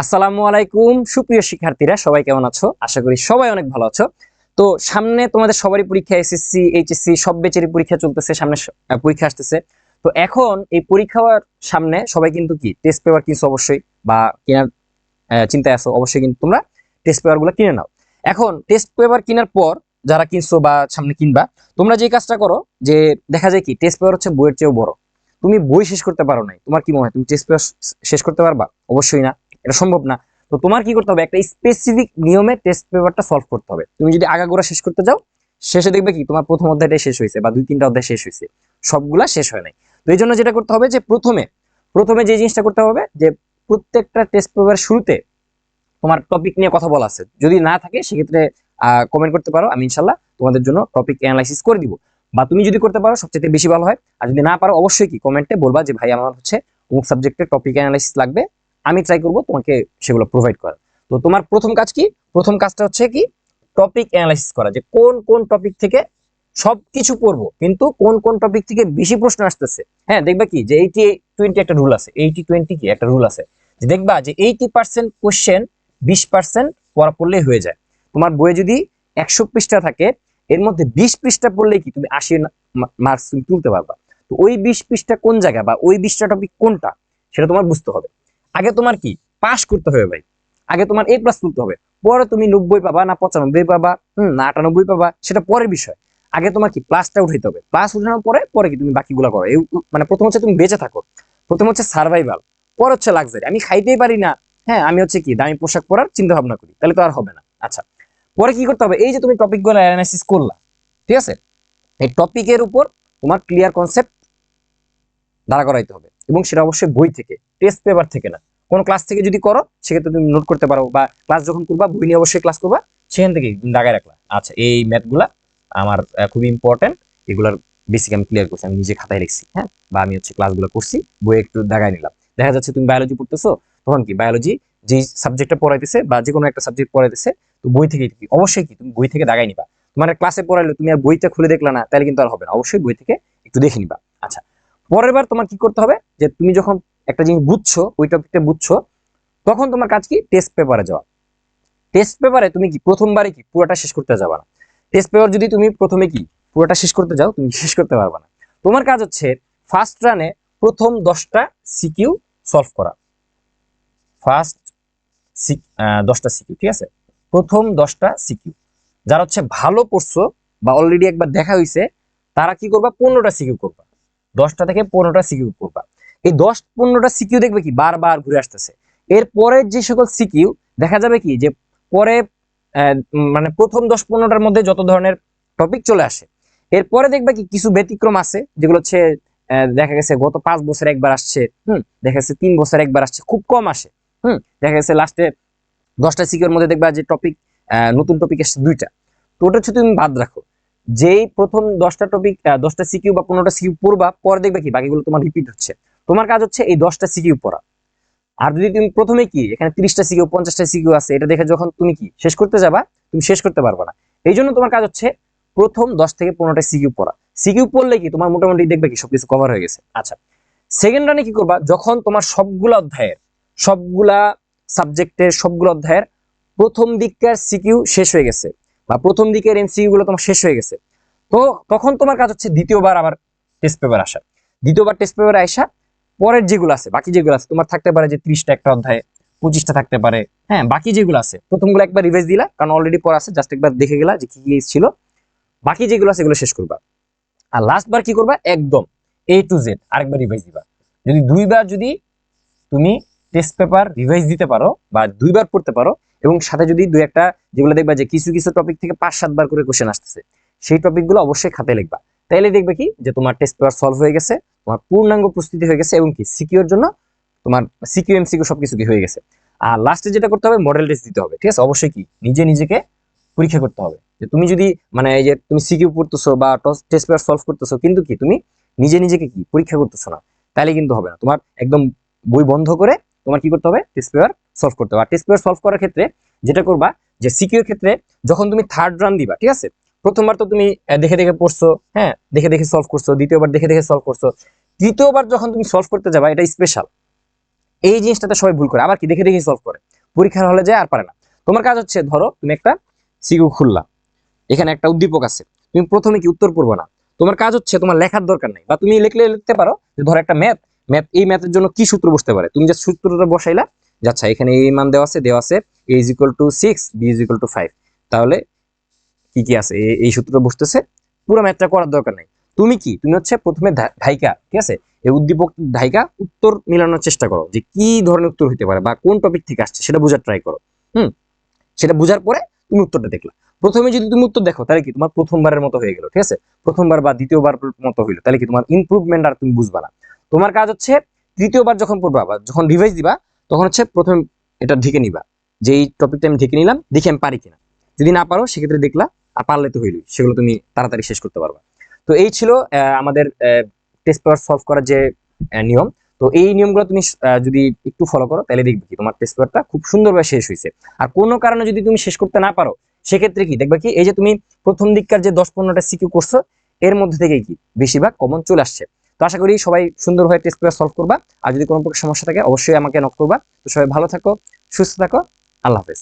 আসসালামু আলাইকুম সুপ্রিয় শিক্ষার্থীরা, সবাই কেমন আছো? আশা করি সবাই অনেক ভালো আছো। তো সামনে তোমাদের সবারই পরীক্ষা, এসএসসি এইচএসসি সব ব্যাচেরই পরীক্ষা চলতেছে, সামনে পরীক্ষা আসতেছে। তো এখন এই পরীক্ষার সামনে সবাই কিন্তু কি টেস্ট পেপার কিনছো অবশ্যই, বা কেনার চিন্তায় আছো, অবশ্যই কিন্তু তোমরা টেস্ট পেপার গুলো কিনে নাও। এখন টেস্ট পেপার কেনার পর যারা কিনছো বা সামনে কিনবা, তোমরা যে কাজটা করো, যে দেখা যায় কি টেস্ট পেপার হচ্ছে বইয়ের চেয়েও বড়। তুমি বই শেষ করতে পারো নাই, তোমার কি মনে হয় তুমি টেস্ট পেপার শেষ করতে পারবা? অবশ্যই না, এটা সম্ভব না। তো তোমার কি করতে হবে, একটা স্পেসিফিক নিয়মে টেস্ট পেপারটা সলভ করতে হবে। তুমি যদি আগাগোড়া শেষ করতে যাও, শেষে দেখবে কি তোমার প্রথম অধ্যায়টাই শেষ হয়েছে বা দুই তিনটা অধ্যায় শেষ হয়েছে, সবগুলা শেষ হয় নাই। তো এই জন্য যেটা করতে হবে যে প্রথমে প্রথমে যে জিনিসটা করতে হবে, যে প্রত্যেকটা টেস্ট পেপার শুরুতে তোমার টপিক নিয়ে কথা বলা আছে, যদি না থাকে সেক্ষেত্রে কমেন্ট করতে পারো, আমি ইনশাল্লাহ তোমাদের জন্য টপিক অ্যানালাইসিস করে দিব। বা তুমি যদি করতে পারো সবচেয়ে বেশি ভালো হয়, আর যদি না পারো অবশ্যই কি কমেন্টে বলবা যে ভাই আমার হচ্ছে অমুক সাবজেক্টের টপিক অ্যানালাইসিস লাগবে, আমি ট্রাই করব তোমাকে সেগুলো প্রোভাইড করার। তো তোমার প্রথম কাজ কি? প্রথম কাজটা হচ্ছে কি টপিক অ্যানালাইসিস করা, যে কোন কোন টপিক থেকে সবকিছু পড়বো, কিন্তু কোন কোন টপিক থেকে বেশি প্রশ্ন আসতেছে। হ্যাঁ, দেখবা কি যে 80-20 একটা রুল আছে, 80-20 কি একটা রুল আছে, যে দেখবা যে 80% কোশ্চেন 20% পড়া পড়লেই হয়ে যায়। তোমার বইয়ে যদি 100 পৃষ্ঠা থাকে, এর মধ্যে 20 পৃষ্ঠা পড়লেই কি তুমি 80 মার্কস তুমি তুলতে পারবা। তো ওই 20 পৃষ্ঠা কোন জায়গা বা ওই 20টা টপিক কোনটা, সেটা তোমার বুঝতে হবে। আগে তোমার কি পাস করতে হবে ভাই, আগে তোমার A+ তুলতে হবে। পরে তুমি 90 পাবা না 95 পাবা, না 98 পাবা, সেটা পরের বিষয়। আগে তোমার কি প্লাসটা উঠাইতে হবে, প্লাস উঠানোর পরে পরে কি তুমি বাকিগুলো করো। মানে প্রথম হচ্ছে তুমি বেঁচে থাকো, প্রথম হচ্ছে সার্ভাইভাল, পর হচ্ছে লাক্সারি। আমি খাইতেই পারি না, হ্যাঁ আমি হচ্ছে কি দামি পোশাক পরার চিন্তা ভাবনা করি, তাহলে তো আর হবে না। আচ্ছা, পরে কি করতে হবে, এই যে তুমি টপিকগুলো অ্যানালাইসিস করলা, ঠিক আছে, এই টপিকের উপর তোমার ক্লিয়ার কনসেপ্ট দাঁড়া করাইতে হবে, এবং সেটা অবশ্যই বই থেকে, টেস্ট পেপার থেকে না। কোন ক্লাস থেকে যদি করো সেক্ষেত্রে তুমি নোট করতে পারো, বা ক্লাস যখন করবা বই নিয়ে অবশ্যই ক্লাস করবা, সেখান থেকে দাগায় রাখলা। আচ্ছা, এই ম্যাথগুলা আমার খুবই ইম্পর্টেন্ট, এগুলার বেসিক আমি ক্লিয়ার করছি, আমি নিজে খাতায় লিখছি, হ্যাঁ, বা আমি হচ্ছে ক্লাসগুলো করছি, বই একটু দাগায় নিলাম। দেখা যাচ্ছে তুমি বায়োলজি পড়তেছো, তখন কি বায়োলজি যে সাবজেক্টটা পড়াইতেছে বা যে কোনো একটা সাবজেক্ট পড়াইতেছে, তো বই থেকে কি অবশ্যই কি তুমি বই থেকে দাগাই নিবা। তোমার ক্লাসে পড়াইলে তুমি আর বইটা খুলে দেখলা না, তাহলে কিন্তু আর হবে না, অবশ্যই বই থেকে একটু দেখে নিবা। আচ্ছা, পরের বার তোমার কি করতে হবে, যে তুমি যখন একটা জিনিস বুঝছো, ওই টপিকটা বুঝছো, তখন তোমার কাজ কি টেস্ট পেপারে যাওয়া। টেস্ট পেপারে তুমি কি প্রথমবারে কি পুরোটা শেষ করতে যাবা না। টেস্ট পেপার যদি তুমি প্রথমে কি পুরোটা শেষ করতে যাও, তুমি শেষ করতে পারবে না। তোমার কাজ হচ্ছে ফার্স্ট রানে প্রথম 10টা সিকিউ সলভ করা। ফার্স্ট 10টা সিকিউ, ঠিক আছে, প্রথম 10টা সিকিউ। যারা হচ্ছে ভালো পড়ছো বা অলরেডি একবার দেখা হয়েছে, তারা কি করবা, 15টা সিকিউ করবা, 10টা থেকে 15টা সিকিউ করবা। এই 10-15টা সিকিউ দেখবে কি বারবার ঘুরে আসতেছে। এর পরে যে সকল সিকিউ দেখা যাবে কি যে পরে মানে প্রথম 10-15টার মধ্যে যত ধরনের টপিক চলে আসে, এরপরে দেখবে কি কিছু ব্যতিক্রম আছে, যেগুলো হচ্ছে দেখা গেছে গত 5 বছর একবার আসছে, দেখা গেছে 3 বছর একবার আসছে, খুব কম আসে। দেখা গেছে লাস্টে 10টা সিকিউর মধ্যে দেখবা যে টপিক, নতুন টপিক আসছে 2টা। তো ওটা হচ্ছে তুমি বাদ রাখো, যেই প্রথম 10টা টপিক, 10টা সিকিউ বা 15টা সিকিউ পড়বা, পরে দেখবে কি বাকিগুলো তোমার রিপিট হচ্ছে। তোমার কাজ হচ্ছে এই 10টা সিকিউ পড়া। আর যদি তুমি প্রথমে কি এখানে 30টা সিকিউ 50টা সিকিউ আছে, এটা দেখে যখন তুমি কি শেষ করতে যাবা, তুমি শেষ করতে পারবে না। এই জন্য তোমার কাজ হচ্ছে প্রথম 10 থেকে 15টা সিকিউ পড়া। সিকিউ পড়লে কি তোমার মোটামুটি দেখবে কি সবকিছু কভার হয়ে গেছে। আচ্ছা, সেকেন্ড রানে কি করবা, যখন তোমার সবগুলা অধ্যায়ের, সবগুলা সাবজেক্টের সবগুলো অধ্যায়ের প্রথম দিককার সিকিউ শেষ হয়ে গেছে, বা প্রথম দিকের এমসিকিউ গুলো তোমার শেষ হয়ে গেছে, তো তখন তোমার কাজ হচ্ছে দ্বিতীয়বার আবার টেস্ট পেপার আসা। দ্বিতীয়বার টেস্ট পেপারে আসা, পরের যেগুলো আছে, বাকি যেগুলো আছে, তোমার থাকতে পারে যে 30টা একটা অধ্যায়ে, 25টা থাকতে পারে। হ্যাঁ, বাকি যেগুলো আছে প্রথমগুলো একবার রিভাইজ দিলা, কারণ অলরেডি পড়া আছে, জাস্ট একবার দেখে গেলা যে কি কি ছিল। বাকি যেগুলো আছে সেগুলো শেষ করবা। আর লাস্ট বার কি করবা, একদম A to Z আরেকবার রিভাইজ দিবা। যদি দুইবার যদি তুমি টেস্ট পেপার রিভাইজ দিতে পারো বা দুইবার পড়তে পারো, এবং সাথে যদি দুই একটা যেগুলো দেখবা যে কিছু কিছু টপিক থেকে 5-7 বার করে কোশ্চেন আসতেছে, সেই টপিকগুলো অবশ্যই খাতায় লিখবা। তাইলে দেখবে কি যে তোমার টেস্ট পেপার সলভ হয়ে গেছে, তোমার পূর্ণাঙ্গ প্রস্তুতি হয়ে গেছে, এবং কি সিকিউর জন্য তোমার সিকিউ এমসিকিউ সবকিছু কি হয়ে গেছে। আর লাস্টে যেটা করতে হবে, মডেল টেস্ট দিতে হবে, ঠিক আছে, অবশ্যই কি নিজে নিজেকে পরীক্ষা করতে হবে। যে তুমি যদি মানে এই যে তুমি সিকিউ পড়তেছো বা টেস্ট পেপার সলভ করতেছো, কিন্তু কি তুমি নিজে নিজেকে কি পরীক্ষা করতেছো না, তাহলে কিন্তু হবে না। তোমার একদম বই বন্ধ করে তোমার কি করতে হবে, টেস্ট পেপার সলভ করতে হবে। আর টেস্ট পেপার সলভ করার ক্ষেত্রে যেটা করবা, যে সিকিউর ক্ষেত্রে যখন তুমি থার্ড রান দিবা, ঠিক আছে, প্রথমবার তো তুমি দেখে দেখে পড়ছো, হ্যাঁ, দেখে দেখে সলভ করছো, দ্বিতীয়বার দেখে দেখে সলভ করছো, তৃতীয়বার যখন তুমি সলভ করতে যাবা, এটা স্পেশাল। এই জিনিসটাতে সবাই ভুল করে, আবার কি দেখে দেখে সলভ করে, পরীক্ষার হলে যায় আর পারে না। তোমার কাজ হচ্ছে, ধরো তুমি একটা সিকিউ খুললা, এখানে একটা উদ্দীপক আছে, তুমি প্রথমে কি উত্তর পড়বো না, তোমার কাজ হচ্ছে, তোমার লেখার দরকার নাই, বা তুমি লিখলে লিখতে পারো যে ধরো একটা ম্যাথ, এই ম্যাথের জন্য কি সূত্র বসতে পারে, তুমি যে সূত্রটা বসাইলা, যে আচ্ছা এখানে এই মান দেওয়া আছে a is equal to 6, b is equal to 5, তাহলে কি কি আছে, এই সূত্র বসতেছে, পুরো ম্যাথটা করার দরকার নাই। তুমি হচ্ছে প্রথমে ধাইকা, ঠিক আছে, এই উদ্দীপক ধাইকা উত্তর মিলানোর চেষ্টা করো, যে কি ধরনের উত্তর হতে পারে বা কোন টপিক থেকে আসছে সেটা বোঝার ট্রাই করো। হুম, সেটা বোঝার পরে তুমি উত্তরটা দেখলা। প্রথমে যদি তুমি উত্তর দেখো তাহলে কি তোমার প্রথমবারের মতো হয়ে গেল, ঠিক আছে, প্রথমবার বা দ্বিতীয়বার মতো হইলো, তাহলে কি তোমার ইমপ্রুভমেন্ট আর তুমি বুঝবা না। তোমার কাজ হচ্ছে তৃতীয়বার যখন পড়বা বা যখন রিভাইজ দিবা, তখন হচ্ছে প্রথম এটা ঢেকে নিবা, যে এই টপিকটা আমি ঢেকে নিলাম, দেখি আমি পারি কিনা। যদি না পারো সেক্ষেত্রে দেখলা, আর পারলে তো হইলই, সেগুলো তুমি তাড়াতাড়ি শেষ করতে পারবা। তো এই ছিল আমাদের টেস্ট পেপার সলভ করার যে নিয়ম। তো এই নিয়মগুলো তুমি যদি একটু ফলো করো, তাহলে দেখবে কি তোমার টেস্ট পেপারটা খুব সুন্দরভাবে শেষ হয়েছে। আর কোনো কারণে যদি তুমি শেষ করতে না পারো, সেক্ষেত্রে কি দেখবা কি, এই যে তুমি প্রথম দিককার যে 10-15টা সিকিউ করছো, এর মধ্যে থেকেই কি বেশিরভাগ কমন চলে আসছে। তো আশা করি সবাই সুন্দরভাবে টেস্ট পেপার সলভ করবা। আর যদি কোনো প্রকার সমস্যা থাকে অবশ্যই আমাকে নক করবা। তো সবাই ভালো থাকো, সুস্থ থাকো, আল্লাহ হাফেজ।